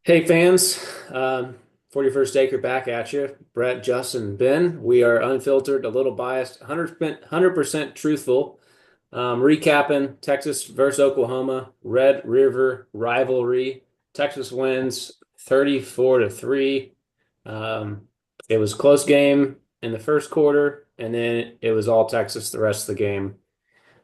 Hey fans, 41st Acre back at you. Brett, Justin, Ben. We are unfiltered, a little biased, 100% truthful. Recapping Texas versus Oklahoma, Red River rivalry. Texas wins 34 to 3. Um, it was a close game in the first quarter, and then it was all Texas the rest of the game.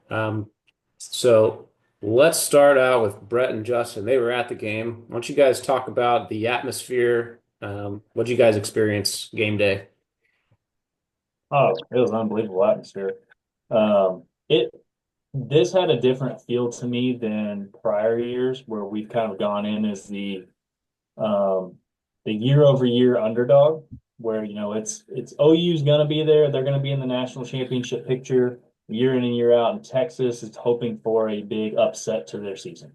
Um, so let's start out with Brett and Justin. They were at the game. Why don't you guys talk about the atmosphere? What did you guys experience game day? Oh, it was an unbelievable atmosphere. It This had a different feel to me than prior years where we've kind of gone in as um the year over year underdog, where it's OU's gonna be there, they're gonna be in the national championship picture year in and year out, and Texas is hoping for a big upset to their season.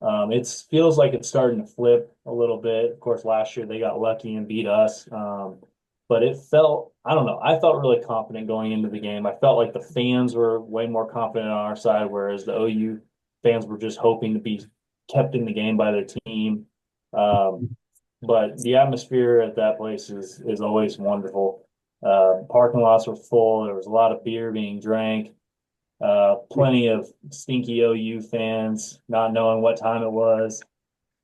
It feels like it's starting to flip a little bit. Of course, last year they got lucky and beat us. But I don't know, I felt really confident going into the game. I felt like the fans were way more confident on our side, whereas the OU fans were just hoping to be kept in the game by their team. Um, but the atmosphere at that place is always wonderful. Parking lots were full. There was a lot of beer being drank. Plenty of stinky OU fans not knowing what time it was.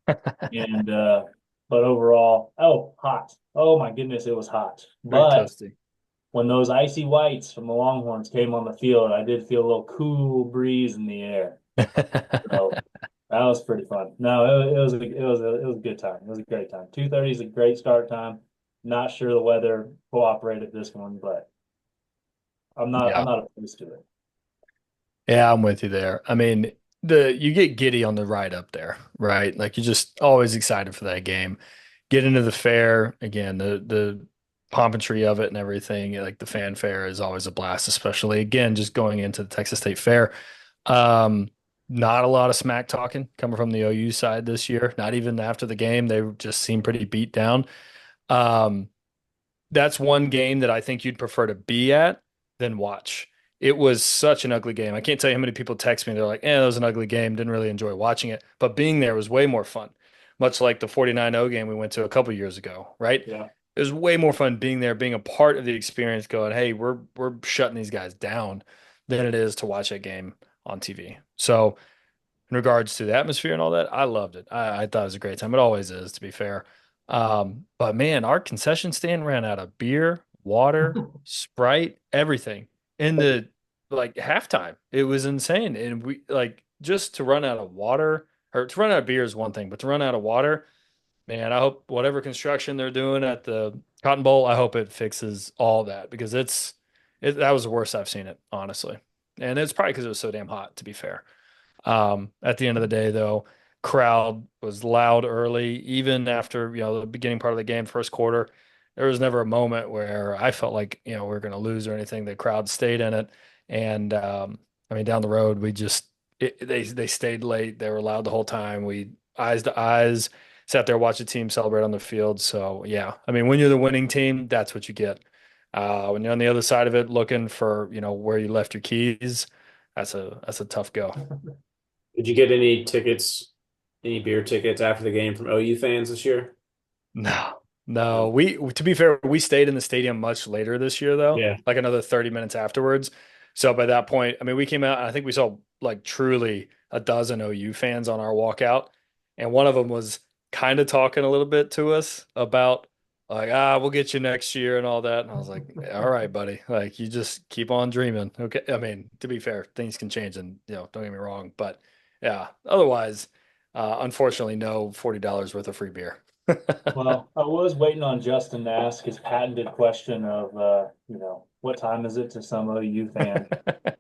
And but overall, oh, hot. Oh my goodness, it was hot. Very But toasty. when those icy whites from the Longhorns came on the field, I did feel a little cool breeze in the air. So that was pretty fun. No, it was a good time. It was a great time. 2:30 is a great start time. Not sure the weather cooperated this one, but I'm Yeah. not opposed to it. Yeah, I'm with you there. I mean, the you get giddy on the ride up there, right? Like you're just always excited for that game. Get into the fair again, the pomp of it and everything, like the fanfare is always a blast, especially again just going into the Texas State Fair. Um, Not a lot of smack talking coming from the OU side this year. Not even after the game, they just seem pretty beat down. Um, that's one game that I think you'd prefer to be at than watch. It was such an ugly game. I can't tell you how many people text me. They're like, it was an ugly game. Didn't really enjoy watching it. But being there was way more fun, much like the 49-0 game we went to a couple years ago, right? Yeah. It was way more fun being there, being a part of the experience, going, hey, we're shutting these guys down than it is to watch a game on TV. So in regards to the atmosphere and all that, I loved it. I thought it was a great time. It always is, to be fair. But man, our concession stand ran out of beer, water, Sprite, everything in the like halftime. It was insane. And we like just to run out of water or to run out of beer is one thing, but to run out of water, man, I hope whatever construction they're doing at the Cotton Bowl, I hope it fixes all that because that was the worst I've seen it, honestly. And it's probably because it was so damn hot, to be fair. At the end of the day, though, crowd was loud early, even after, the beginning part of the game, first quarter. There was never a moment where I felt like, we were going to lose or anything. The crowd stayed in it. And I mean, down the road, they stayed late. They were loud the whole time. We eyes to eyes sat there, watched the team celebrate on the field. So yeah, I mean, when you're the winning team, that's what you get. When you're on the other side of it, looking for, where you left your keys, that's a tough go. Did you get any tickets, any beer tickets after the game from OU fans this year? No, no. No. To be fair, we stayed in the stadium much later this year, though, Yeah. like another 30 minutes afterwards. So by that point, I mean, we came out, and I think we saw like truly a dozen OU fans on our walkout. And one of them was kind of talking a little bit to us about, like, we'll get you next year and all that. And I was like, all right, buddy. Like, you just keep on dreaming. Okay. I mean, to be fair, things can change and, don't get me wrong. But yeah, otherwise, unfortunately, no $40 worth of free beer. Well, I was waiting on Justin to ask his patented question of, what time is it to some OU fan?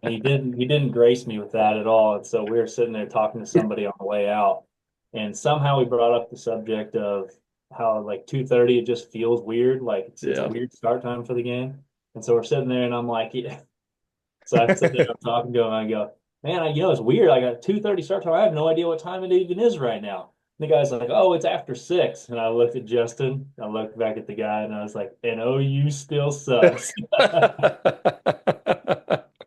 And he didn't grace me with that at all. And so we were sitting there talking to somebody on the way out, and somehow we brought up the subject of how like 2:30 it just feels weird, like it's a Yeah. weird start time for the game. And so we're sitting there, and I'm like, yeah. So I sit there, I'm talking to him, and I go, man, it's weird. I got 2:30 start time. I have no idea what time it even is right now. The guy's like, oh, it's after 6. And I looked at Justin, I looked back at the guy, and I was like, and OU still sucks.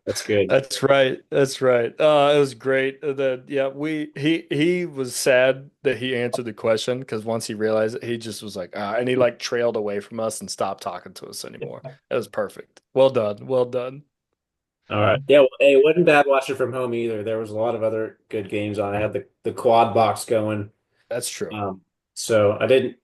That's That's good. That's right. That's right. It was great. Yeah, he was sad that he answered the question because once he realized it, he just was like, and he like trailed away from us and stopped talking to us anymore. That was perfect. Well done. Well done. All right. Yeah, well, hey, it wasn't bad watching from home either. There was a lot of other good games on. I had the quad box going. That's true. Um, so I didn't,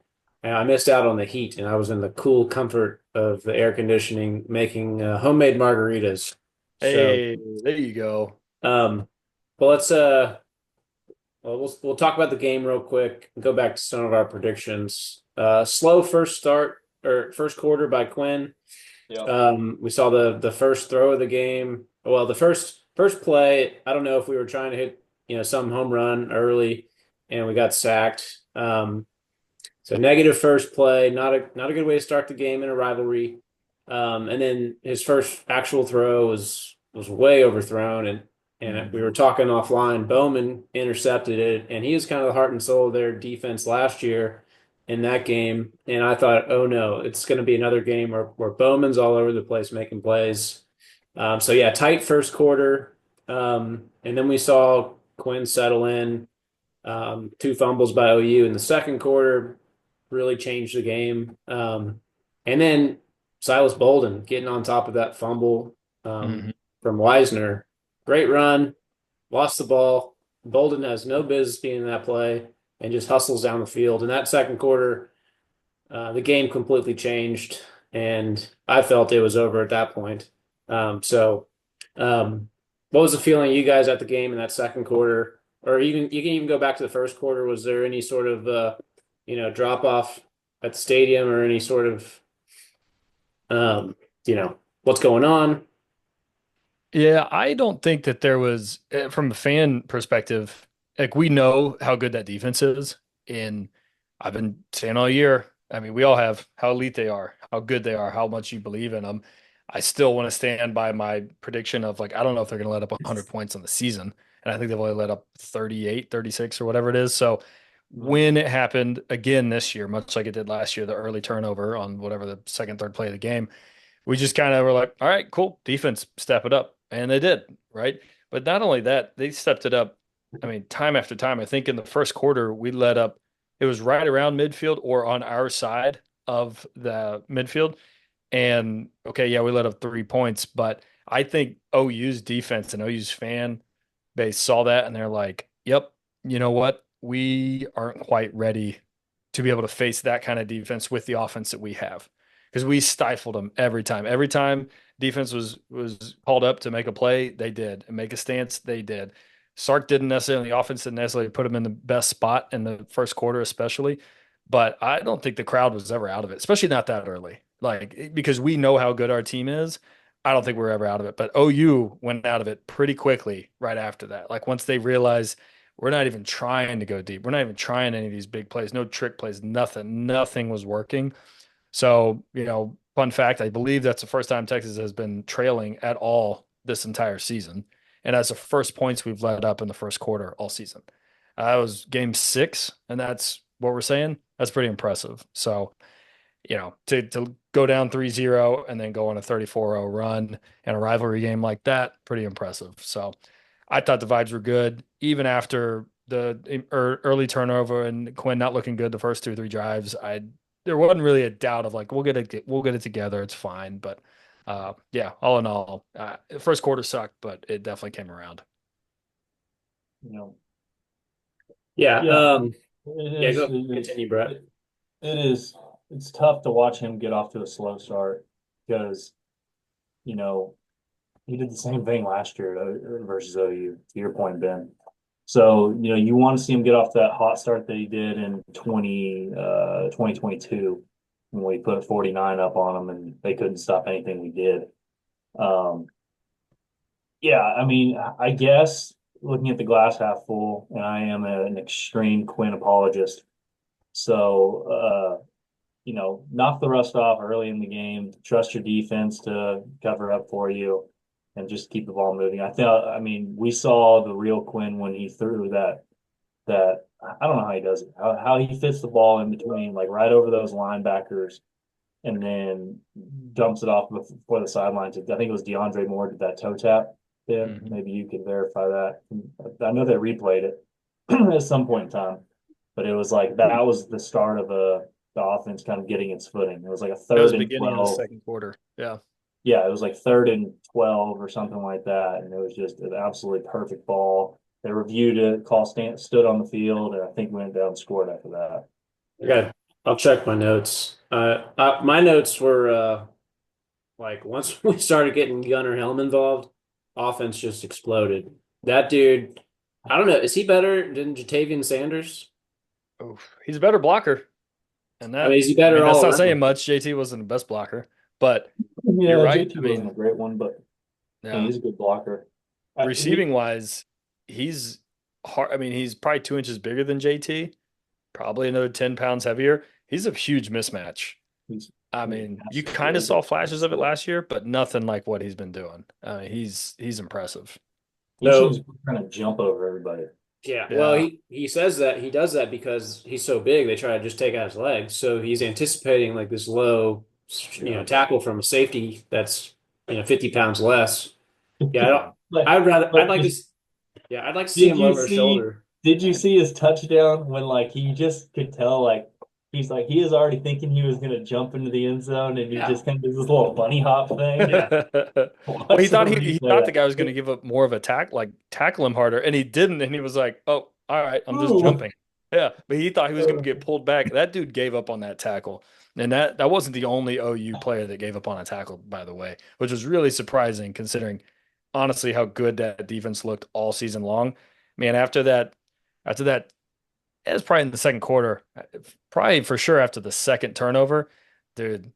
I missed out on the heat, and I was in the cool comfort of the air conditioning making homemade margaritas. So, Hey, there you go. um, but let's well, we'll talk about the game real quick and go back to some of our predictions. Slow first start or first quarter by Quinn. Yep. We saw the first throw of the game. Well, the first play. I don't know if we were trying to hit some home run early, and we got sacked. So negative first play, not a good way to start the game in a rivalry. And then his first actual throw was way overthrown, and we were talking offline. Bowman intercepted it, and he was kind of the heart and soul of their defense last year in that game. And I thought, oh no, it's going to be another game where Bowman's all over the place making plays. So yeah, tight first quarter, and then we saw Quinn settle in. Two fumbles by OU in the second quarter really changed the game. And then Silas Bolden getting on top of that fumble Hmm. from Wisner. Great run, lost the ball. Bolden has no business being in that play and just hustles down the field. In that second quarter, the game completely changed, and I felt it was over at that point. So, what was the feeling you guys at the game in that second quarter, or even you can even go back to the first quarter? Was there any sort of drop off at the stadium, or any sort of what's going on? Yeah, I don't think that there was, from a fan perspective, like we know how good that defense is. And I've been saying all year, I mean, we all have how elite they are, how good they are, how much you believe in them. I still want to stand by my prediction of like, I don't know if they're going to let up 100 points on the season. And I think they've only let up 38, 36, or whatever it is. So when it happened again this year, much like it did last year, the early turnover on whatever the second, third play of the game, we just kind of were like, all right, cool, defense, step it up. And they did, right? But not only that, they stepped it up. I mean, time after time. I think in the first quarter, we let up, it was right around midfield or on our side of the midfield. And okay, yeah, we let up 3 points, but I think OU's defense and OU's fan base saw that and they're like, yep, you know what? We aren't quite ready to be able to face that kind of defense with the offense that we have. Because we stifled them every time. Every time defense was called up to make a play, they did. And make a stance, they did. Sark didn't necessarily, the offense didn't necessarily put him in the best spot in the first quarter, especially. But I don't think the crowd was ever out of it, especially not that early. Like, because we know how good our team is. I don't think we're ever out of it. But OU went out of it pretty quickly right after that. Like, once they realized we're not even trying to go deep, we're not even trying any of these big plays, no trick plays, nothing. Nothing was working. So, fun fact, I believe that's the first time Texas has been trailing at all this entire season. And that's the first points we've let up in the first quarter all season. That was game 6, and that's what we're saying. That's pretty impressive. So, to go down 3-0 and then go on a 34-0 run in a rivalry game like that, pretty impressive. So I thought the vibes were good, even after the early turnover and Quinn not looking good the first 2 or 3 drives. There wasn't really a doubt of like we'll get it together. It's fine. But yeah, all in all, first quarter sucked, but it definitely came around. You know, Yeah. yeah, it Yeah. is. Go continue, Brett. It is. It's tough to watch him get off to a slow start because you know he did the same thing last year versus OU. To your point, Ben. So you want to see him get off that hot start that he did in 2022 when we put 49 up on them and they couldn't stop anything we did. Um, yeah, I mean, I guess looking at the glass half full, and I am an extreme Quinn apologist. So, knock the rust off early in the game, trust your defense to cover up for you, and just keep the ball moving. I mean, we saw the real Quinn when he threw that I don't know how he does it, how he fits the ball in between, like right over those linebackers, and then dumps it off before the sidelines. I think it was DeAndre Moore did that toe tap. Yeah, Mhm. maybe you could verify that. I know they replayed it at some point in time, but it was like that was the start of the offense kind of getting its footing. It was like a That was third the and beginning of the 12. second quarter. Yeah. Yeah, it was like third and 12 or something like that. And it was just an absolutely perfect ball. They reviewed it, call stood on the field, and I think went down and scored after that. Okay, I'll check my notes. My notes were like once we started getting Gunnar Helm involved, offense just exploded. That dude, I don't know, is he better than Jatavian Sanders? Oof. He's a better blocker. And I mean, is he I mean, better that's all not saying around? much. JT wasn't the best blocker, but you're Yeah, right. JT I wasn't mean, a great one, but yeah, yeah, he's a good blocker. receiving wise, he's hard. I mean, he's probably 2 inches bigger than JT, probably another 10 pounds heavier. He's a huge mismatch. He's I he's mean, you massive. kind of saw flashes of it last year, but nothing like what he's been doing. He's impressive. He seems So trying to jump over everybody. yeah, well, Yeah. he says that he does that because he's so big. They try to just take out his legs. So he's anticipating like this low, Yeah. tackle from a safety that's 50 pounds less. Yeah, I don't. Yeah. I'd rather. I'd But like to. Yeah, I'd like to see did him you lower his see shoulder. did you see his touchdown when like he just could tell like he's like he is already thinking he was gonna jump into the end zone and he Yeah, just kind of does this little bunny hop thing. yeah. Well, he Watch the thought he replay thought of the guy was going to that. give up more of a tackle him harder, and he didn't. And he was like, "Oh, all right, I'm just Ooh. jumping." Yeah, but he thought he was going to get pulled back. That dude gave up on that tackle, and that wasn't the only OU player that gave up on a tackle, by the way, which was really surprising considering honestly how good that defense looked all season long. Man, after that, it was probably in the second quarter, probably for sure after the second turnover, dude.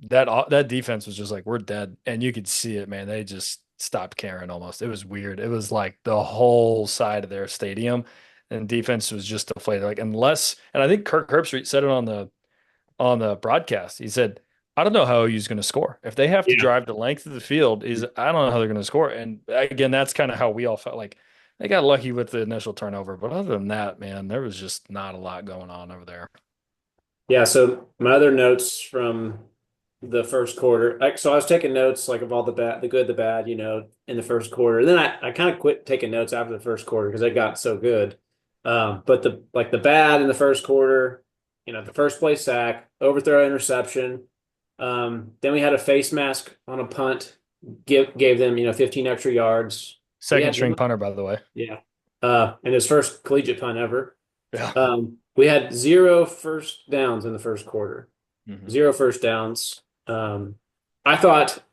That defense was just like we're dead, and you could see it, man. They just stopped caring almost. It was weird. It was like the whole side of their stadium, and defense was just deflated. Like unless, and I think Kirk Herbstreit said it on the broadcast. He said, "I don't know how OU's going to score if they have to Yeah. drive the length of the field. I don't know how they're going to score." And again, that's kind of how we all felt. Like they got lucky with the initial turnover, but other than that, man, there was just not a lot going on over there. Yeah, so my other notes from the first quarter. So I was taking notes like of all the bad, the good, the bad, in the first quarter. And then I kind of quit taking notes after the first quarter because it got so good. But the bad in the first quarter, the first play sack, overthrow interception. Then we had a face mask on a punt, gave them 15 extra yards. We Second had string punter, by the way. yeah, and his first collegiate punt ever. Yeah. We had zero first downs in the first quarter. Hmm. Zero first downs. I thought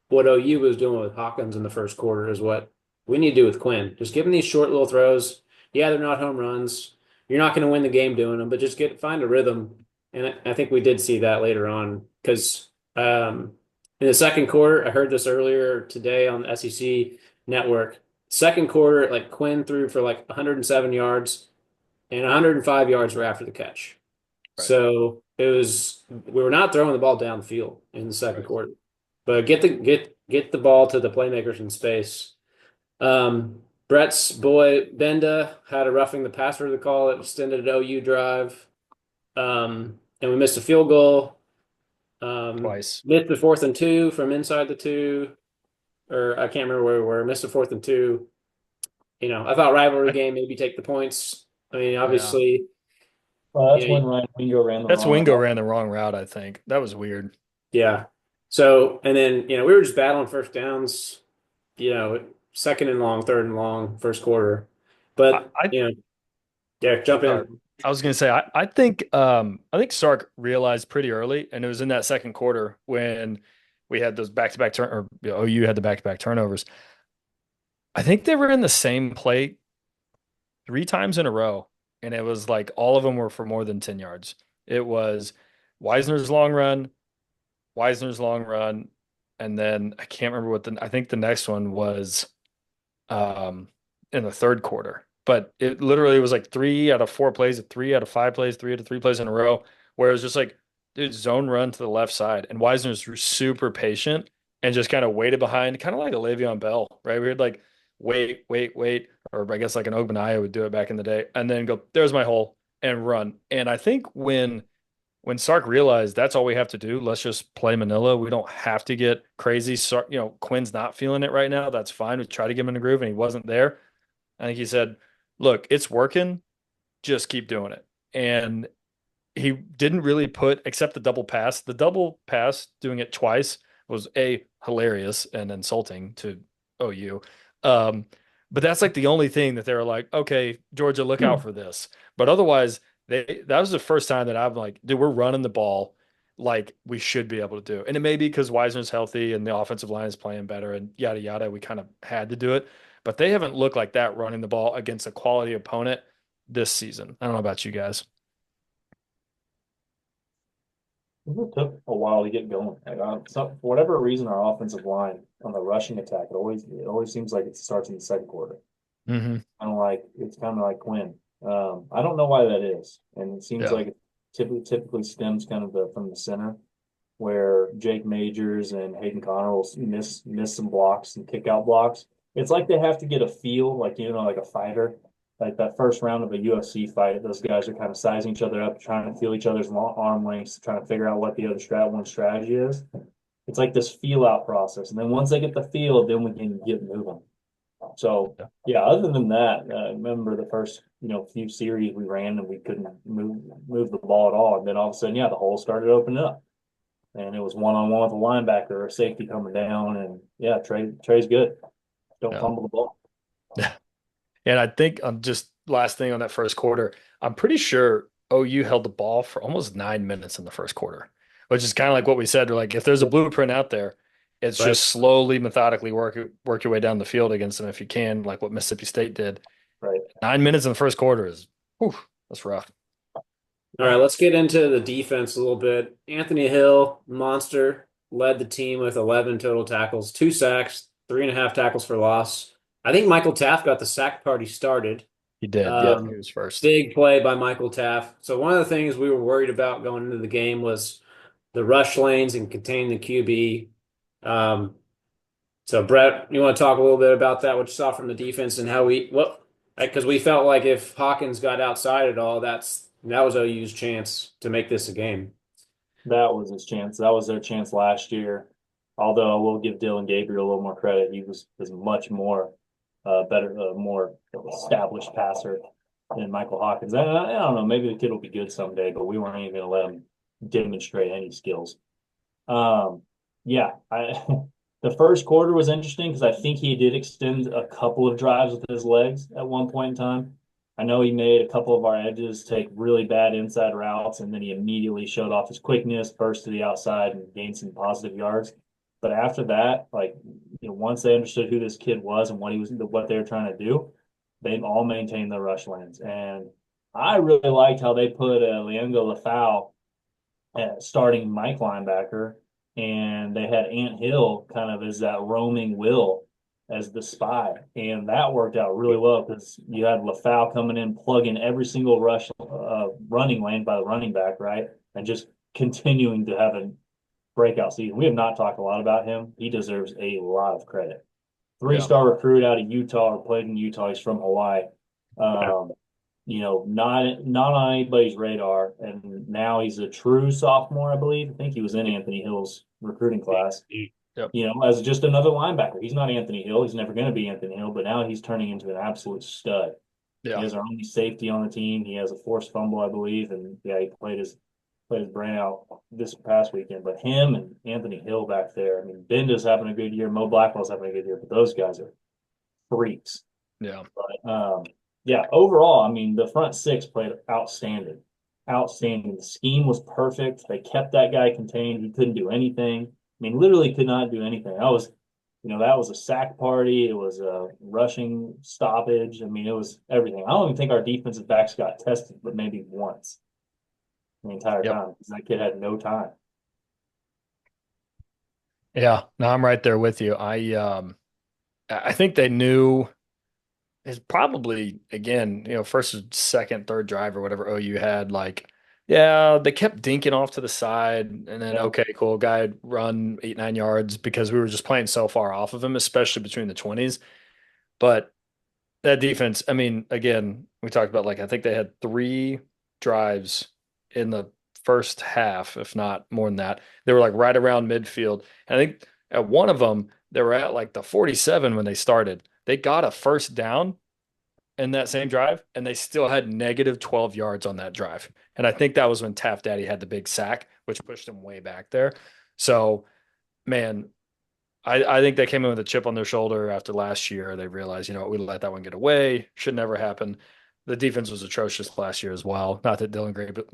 what OU was doing with Hawkins in the first quarter is what we need to do with Quinn. Just give him these short little throws. Yeah, they're not home runs. You're not going to win the game doing them, but just find a rhythm. And I think we did see that later on because in the second quarter, I heard this earlier today on the SEC network. Second quarter, like Quinn threw for like 107 yards and 105 yards were after the catch. Right. So we were not throwing the ball down the field in the second Right. quarter, but get the ball to the playmakers in space. Brett's boy Benda had a roughing the passer to call it extended an OU drive, and we missed a field goal. Twice. Missed the 4th and 2 from inside the 2, or I can't remember where we were. Missed the 4th and 2. I thought rivalry I, game maybe take the points. I mean, yeah. obviously, Well, you that's know, when Ryan Wingo ran the That's wrong Wingo route. ran the wrong route, I think. That was weird. yeah. So, and then, we were just battling first downs, second and long, third and long, first quarter. I, But, I yeah, jump sorry. in. I was gonna say I think Sark realized pretty early, and it was in that second quarter when we had those back-to-back OU had the back-to-back turnovers. I think they were in the same play 3 times in a row, and it was like all of them were for more than 10 yards. It was Wisner's long run, Wisner's long run, and then I can't remember I think the next one was um in the third quarter. But it literally was like 3 out of 4 plays, 3 out of 5 plays, 3 out of 3 plays in a row, where it was just like, dude, zone run to the left side. And Wisner's super patient and just kind of waited behind, kind of like a Le'Veon Bell, right? We had like wait, wait, wait, or I guess like an Ogbenaya would do it back in the day, and then go, there's my hole and run. And I think when when Sark realized that's all we have to do, let's just play Manila. We don't have to get crazy. Sark, Quinn's not feeling it right now. That's fine. We try to get him in the groove, and he wasn't there. I think he said, "Look, it's working. Just keep doing it." And he didn't really put except the double pass. The double pass, doing it twice, was hilarious and insulting to OU. Um, but that's like the only thing that they were like, okay, Georgia, look out for this. But otherwise, that was the first time that I'm like, dude, we're running the ball like we should be able to do. And it may be because Wisner's healthy and the offensive line is playing better and yada yada. We kind of had to do it, but they haven't looked like that running the ball against a quality opponent this season. I don't know about you guys. It took a while to get going. Like, for whatever reason, our offensive line on the rushing attack, it always seems like it starts in the second quarter. Mm-hmm. It's kind of like Quinn. I don't know why that is, and it seems Yeah. like it typically stems kind of from the center, where Jake Majors and Hayden Connor will miss some blocks and kick out blocks. It's like they have to get a feel, like like a fighter, like that first round of a UFC fight. Those guys are kind of sizing each other up, trying to feel each other's arm lengths, trying to figure out what the other one strategy is. It's like this feel out process, and then once they get the feel, then we can get moving. So Yeah. yeah, other than that, I remember the first few series we ran and we couldn't move the ball at all, and then all of a sudden, yeah, the hole started opening up, and it was one on one with a linebacker or a safety coming down, and yeah, Trey's good. Don't Yeah. fumble the ball. And I think just last thing on that first quarter, I'm pretty sure OU held the ball for almost 9 minutes in the first quarter, which is kind of like what we said. Like if there's a blueprint out there, it's Right. just slowly, methodically work your way down the field against them if you can, like what Mississippi State did. Right. 9 minutes in the first quarter is, whew, that's rough. All right, let's get into the defense a little bit. Anthony Hill, monster, led the team with 11 total tackles, 2 sacks, 3.5 tackles for loss. I think Michael Taft got the sack party started. He did. Yep, he was first. Big play by Michael Taft. So one of the things we were worried about going into the game was the rush lanes and containing the QB. Um, so Brett, you want to talk a little bit about that, what you saw from the defense and how because we felt like if Hawkins got outside at all, that was OU's chance to make this a game. That was his chance. That was their chance last year. Although I will give Dylan Gabriel a little more credit. He was much more better, more established passer than Michael Hawkins. I don't know. Maybe the kid will be good someday, but we weren't even going to let him demonstrate any skills. Um, yeah, the first quarter was interesting because I think he did extend a couple of drives with his legs at one point in time. I know he made a couple of our edges take really bad inside routes, and then he immediately showed off his quickness, burst to the outside, and gained some positive yards. But after that, once they understood who this kid was and what they were trying to do, they all maintained the rush lanes. And I really liked how they put Leongo Lafau at starting Mike linebacker, and they had Ant Hill kind of as that roaming Will as the spy, and that worked out really well because you had LaFau coming in, plugging every single running lane by the running back, right, and just continuing to have a breakout season. We have not talked a lot about him. He deserves a lot of credit. Yeah. Three-star recruit out of Utah, or played in Utah. He's from Hawaii. Um, not on anybody's radar. And now he's a true sophomore, I believe. I think he was in Anthony Hill's recruiting class. Yep. As just another linebacker. He's not Anthony Hill. He's never going to be Anthony Hill, but now he's turning into an absolute stud. He Yeah. has our only safety on the team. He has a forced fumble, I believe, and yeah, he played his brain out this past weekend. But him and Anthony Hill back there, I mean, Benda's having a good year. Mo Blackwell's having a good year, but those guys are freaks. Yeah. But yeah, overall, I mean, the front six played outstanding. Outstanding. The scheme was perfect. They kept that guy contained. He couldn't do anything. I mean, literally could not do anything. That was a sack party. It was a rushing stoppage. I mean, it was everything. I don't even think our defensive backs got tested, but maybe once the entire Yep. time because that kid had no time. Yeah. No, I'm right there with you. I think they knew it's probably again, first, or second, third drive or whatever OU had, like, yeah, they kept dinking off to the side and then Yeah. okay, cool, guy had run 8, 9 yards because we were just playing so far off of him, especially between the 20s. But that defense, I mean, again, we talked about like I think they had 3 drives in the first half, if not more than that. They were like right around midfield. And I think at one of them, they were at like the 47 when they started. They got a first down in that same drive, and they still had negative 12 yards on that drive. And I think that was when Taft Daddy had the big sack, which pushed him way back there. So, man, I think they came in with a chip on their shoulder after last year. They realized, we let that one get away. Should never happen. The defense was atrocious last year as well. Not that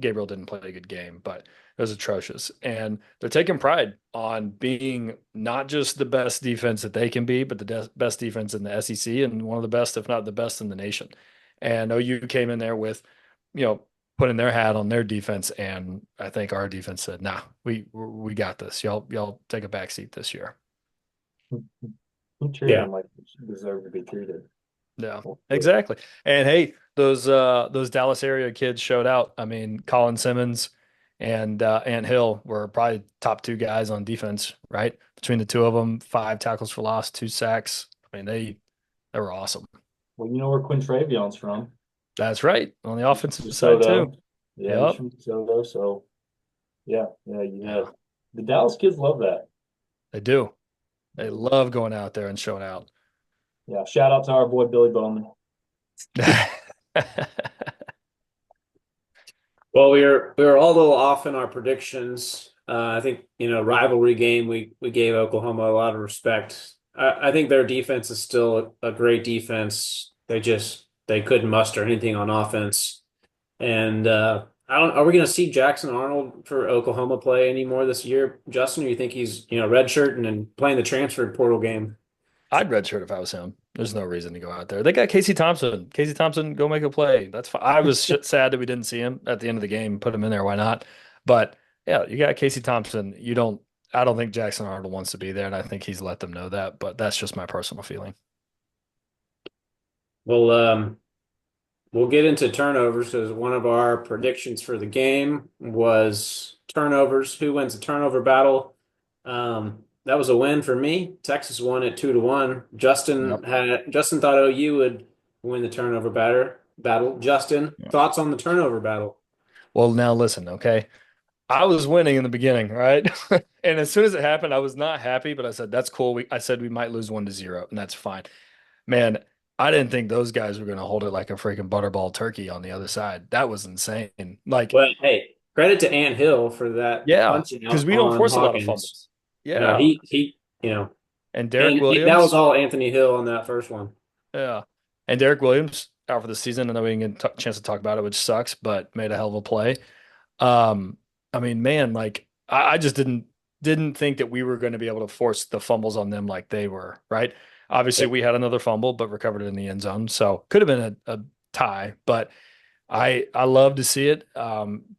Gabriel didn't play a good game, but it was atrocious. And they're taking pride on being not just the best defense that they can be, but the best defense in the SEC and one of the best, if not the best in the nation. And OU came in there with, you know, putting their hat on their defense, and I think our defense said, "Nah, we got this. Y'all take a back seat this year." Who treated Yeah. them like they deserve to be treated? Yeah, exactly. And hey, those Dallas area kids showed out. I mean, Colin Simmons and Ant Hill were probably top two guys on defense, right? Between the two of them, 5 tackles for loss, 2 sacks. I mean, they were awesome. Well, you know where Quintravion's from. That's right. On the offensive side too. DeSoto. Yeah, he's Yep. from DeSoto. So yeah, you Yeah, have the Dallas kids love that. they do. They love going out there and showing out. Yeah, shout out to our boy Billy Bowman. Well, we were all a little off in our predictions. I think rivalry game we gave Oklahoma a lot of respect. I think their defense is still a great defense. They couldn't muster anything on offense. And I don't. Are we going to see Jackson Arnold for Oklahoma play anymore this year, Justin? Or you think he's redshirting and playing the transfer portal game? I'd redshirt if I was him. There's no reason to go out there. They got Casey Thompson. Casey Thompson, go make a play. That's fine. I was sad that we didn't see him at the end of the game. Put him in there. Why not? But yeah, you got Casey Thompson. You don't. I don't think Jackson Arnold wants to be there, and I think he's let them know that. But that's just my personal feeling. Well, we'll get into turnovers because one of our predictions for the game was turnovers. Who wins the turnover battle? That was a win for me. Texas won at 2-1. Yep. Justin thought OU would win the turnover battle. Justin, Yeah. thoughts on the turnover battle? Well, now listen, okay. I was winning in the beginning, right? And as soon as it happened, I was not happy, but I said, that's cool. I said we might lose 1-0, and that's fine. Man, I didn't think those guys were going to hold it like a freaking butterball turkey on the other side. That was insane. Like, Well, hey, credit to Ant Hill for that yeah, punching because out we don't on force a lot of Hawkins. fumbles. Yeah. He you know, And Derek and that was Williams, all Anthony Hill on that first one. yeah. And Derek Williams out for the season. I know we didn't get a chance to talk about it, which sucks, but made a hell of a play. Um, I mean, man, like I just didn't think that we were going to be able to force the fumbles on them like they were, right? Obviously, we had another fumble, but recovered it in the end zone. So could have been a tie, but I love to see it.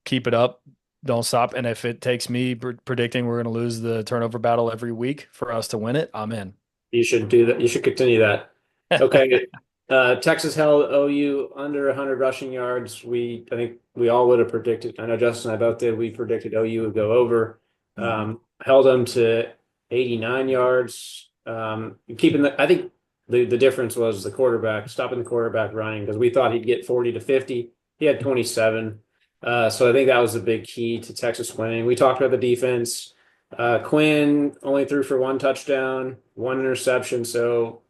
Keep it up. Don't stop. And if it takes me predicting we're going to lose the turnover battle every week for us to win it, I'm in. You should do that. You should continue that. Okay. Texas held OU under 100 rushing yards. I think we all would have predicted. I know Justin and I both did. We predicted OU would go over. Held them to 89 yards. I think the difference was the quarterback, stopping the quarterback running because we thought he'd get 40 to 50. He had 27. So I think that was the big key to Texas winning. We talked about the defense. Quinn only threw for 1 touchdown, 1 interception. So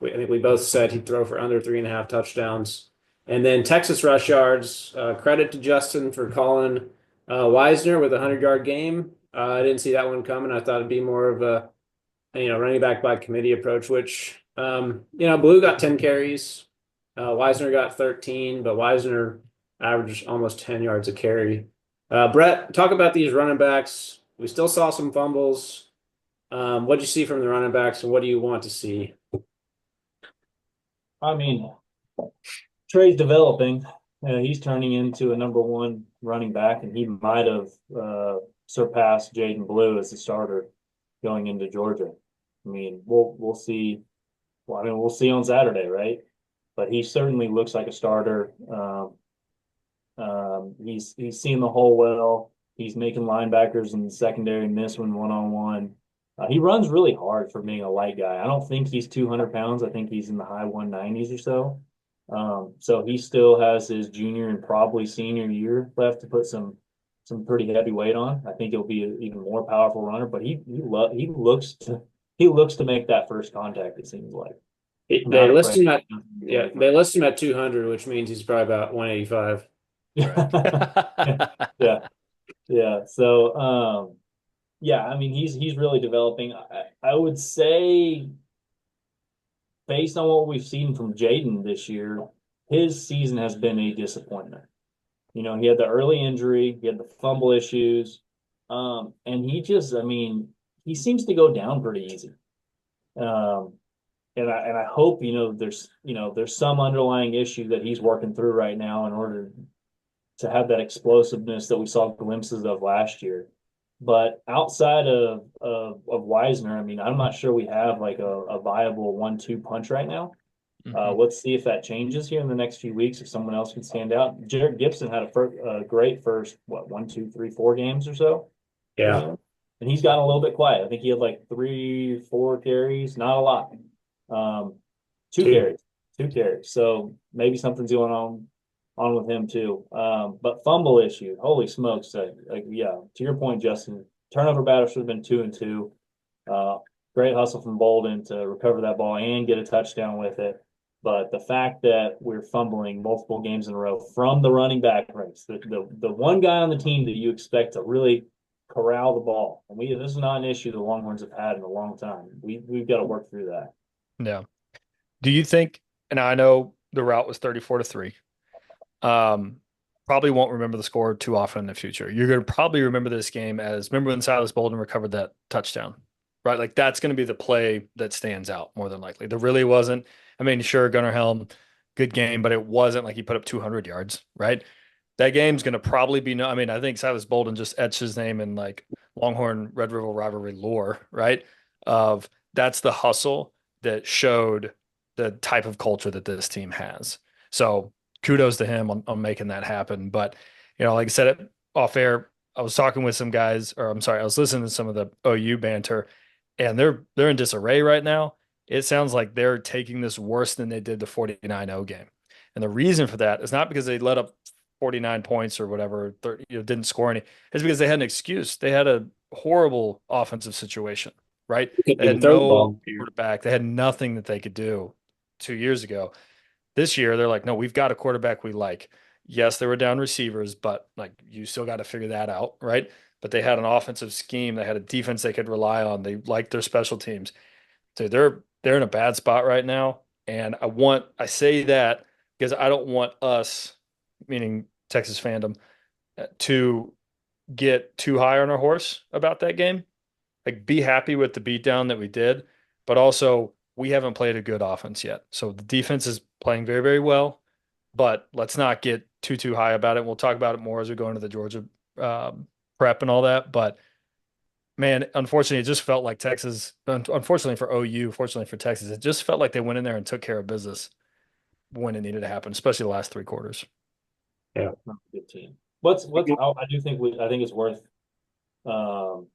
I think we both said he'd throw for under 3.5 touchdowns. And then Texas rush yards. Credit to Justin for calling Wisner with a 100-yard game. I didn't see that one coming. I thought it'd be more of a running back by committee approach, which Blue got 10 carries. Wisner got 13, but Wisner averaged almost 10 yards a carry. Brett, talk about these running backs. We still saw some fumbles. What did you see from the running backs, and what do you want to see? I mean, Trey's developing. He's turning into a number one running back, and he might have surpassed Jaden Blue as a starter going into Georgia. I mean, we'll see. Well, I mean, we'll see on Saturday, right? But he certainly looks like a starter. He's seeing the hole well. He's making linebackers in the secondary miss one on one. He runs really hard for being a light guy. I don't think he's 200 pounds. I think he's in the high 190s or so. So he still has his junior and probably senior year left to put some some pretty heavy weight on. I think he'll be an even more powerful runner, but he looks to make that first contact, it seems like. They Not list afraid him at to move yeah, away from they list him at 200, which means he's probably about 185. it. Yeah, yeah. So yeah, I mean he's really developing. I would say based on what we've seen from Jaden this year, his season has been a disappointment. You know, he had the early injury, he had the fumble issues, and I mean, he seems to go down pretty easy. Um, and I hope there's some underlying issue that he's working through right now in order to have that explosiveness that we saw glimpses of last year. But outside of Wisner, I mean, I'm not sure we have like a viable 1-2 punch right now. Mhm. Let's see if that changes here in the next few weeks. If someone else can stand out, Jared Gibson had a great first, what, 1, 2, 3, 4 games or so, Yeah. and he's gotten a little bit quiet. I think he had like 3, 4 carries, not a lot. Um, two Two. carries, 2 carries. So maybe something's going on with him too. But fumble issue, holy smokes! Yeah, to your point, Justin, turnover battle should have been 2-2. Uh, Great hustle from Bolden to recover that ball and get a touchdown with it. But the fact that we're fumbling multiple games in a row from the running back race, the one guy on the team that you expect to really corral the ball, and this is not an issue the Longhorns have had in a long time. We've got to work through that. Yeah. Do you think, and I know the route was 34-3. Um, Probably won't remember the score too often in the future. You're going to probably remember this game as remember when Silas Bolden recovered that touchdown, right? Like that's going to be the play that stands out more than likely. There really wasn't. I mean, sure, Gunnar Helm, good game, but it wasn't like he put up 200 yards, right? That game's going to probably be no. I mean, I think Silas Bolden just etched his name in like Longhorn Red River rivalry lore, right? Of that's the hustle that showed the type of culture that this team has. So kudos to him on making that happen. But like I said it off air, I was talking with some guys, or I'm sorry, I was listening to some of the OU banter, and they're in disarray right now. It sounds like they're taking this worse than they did the 49-0 game. And the reason for that is not because they let up 49 points or whatever, 30, didn't score any. It's because they had an excuse. They had a horrible offensive situation, right? Couldn't They had even throw the no ball. quarterback. They had nothing that they could do 2 years ago. This year, they're like, no, we've got a quarterback we like. Yes, they were down receivers, but like you still got to figure that out, right? But they had an offensive scheme. They had a defense they could rely on. They liked their special teams. So they're in a bad spot right now. And I say that because I don't want us, meaning Texas fandom, to get too high on our horse about that game. Like be happy with the beatdown that we did, but also we haven't played a good offense yet. So the defense is playing very, very well, but let's not get too high about it. We'll talk about it more as we go into the Georgia prep and all that. But man, unfortunately, it just felt like Texas. Unfortunately for OU, fortunately for Texas, it just felt like they went in there and took care of business when it needed to happen, especially the last three quarters. Yeah. Not a good team. I do think I think it's worth um,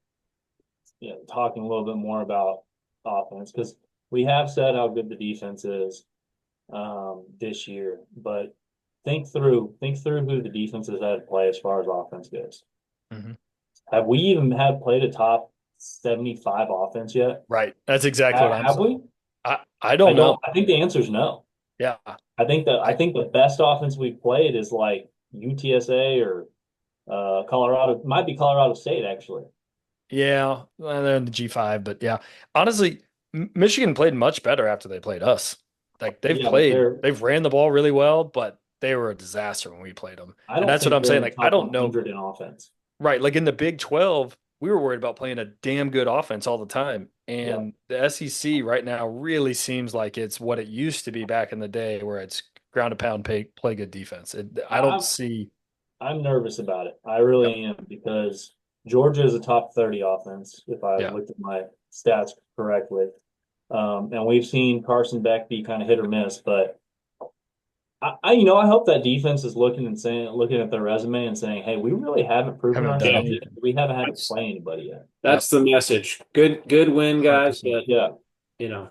talking a little bit more about offense because we have said how good the defense is this year, but think through who the defense has had to play as far as offense goes. Mm-hmm. Have we even had played a top 75 offense yet? Right. That's exactly what I'm Have saying. we? I don't know. I think the answer is no. Yeah. I I think the best offense we've played is like UTSA or Colorado. Might be Colorado State actually. Yeah, well, they're in the G5, but yeah. Honestly, Michigan played much better after they played us. Like Yeah, but they've ran the ball really well, but they were a disaster when we played them. I And don't that's what think I'm they're saying. in the Like I top don't know. 100 in offense. Right. Like in the Big 12, we were worried about playing a damn good offense all the time. Yeah. And the SEC right now really seems like it's what it used to be back in the day where it's ground to pound, play good defense. I don't I'm see. I'm nervous about it. I Yep. really am because Georgia is a top 30 offense, if I Yeah. looked at my stats correctly. And we've seen Carson Beck be kind of hit or miss, but I hope that defense is looking at their resume and saying, hey, we really haven't proven Haven't done Yeah. ourselves yet. anything. We haven't had to That's play anybody yet. Yep. that's the message. Good win, guys, 100%. but Yeah. you know,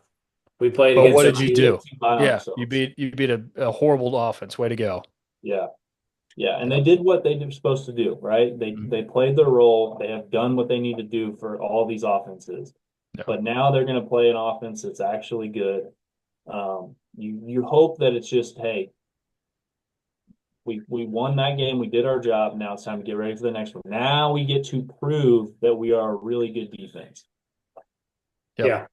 we played But against what a did you Not to get do? too high on Yeah. You ourselves. beat a horrible offense. Way to go. Yeah. Yeah, and they Yep. did what they were supposed to do, right? Mhm. They played their role. They have done what they need to do for all these offenses. Yeah. But now they're going to play an offense that's actually good. You hope that it's just, hey, we won that game, we did our job. Now it's time to get ready for the next one. Now we get to prove that we are a really good defense. Yep. Yeah.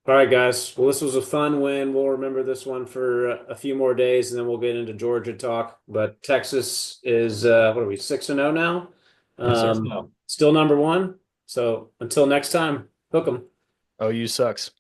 All right, guys. Well, this was a fun win. We'll remember this one for a few more days, and then we'll get into Georgia talk. But Texas is what are we, 6-0 now? Yes, sir. Still number one. So until next time, hook 'em. OU sucks.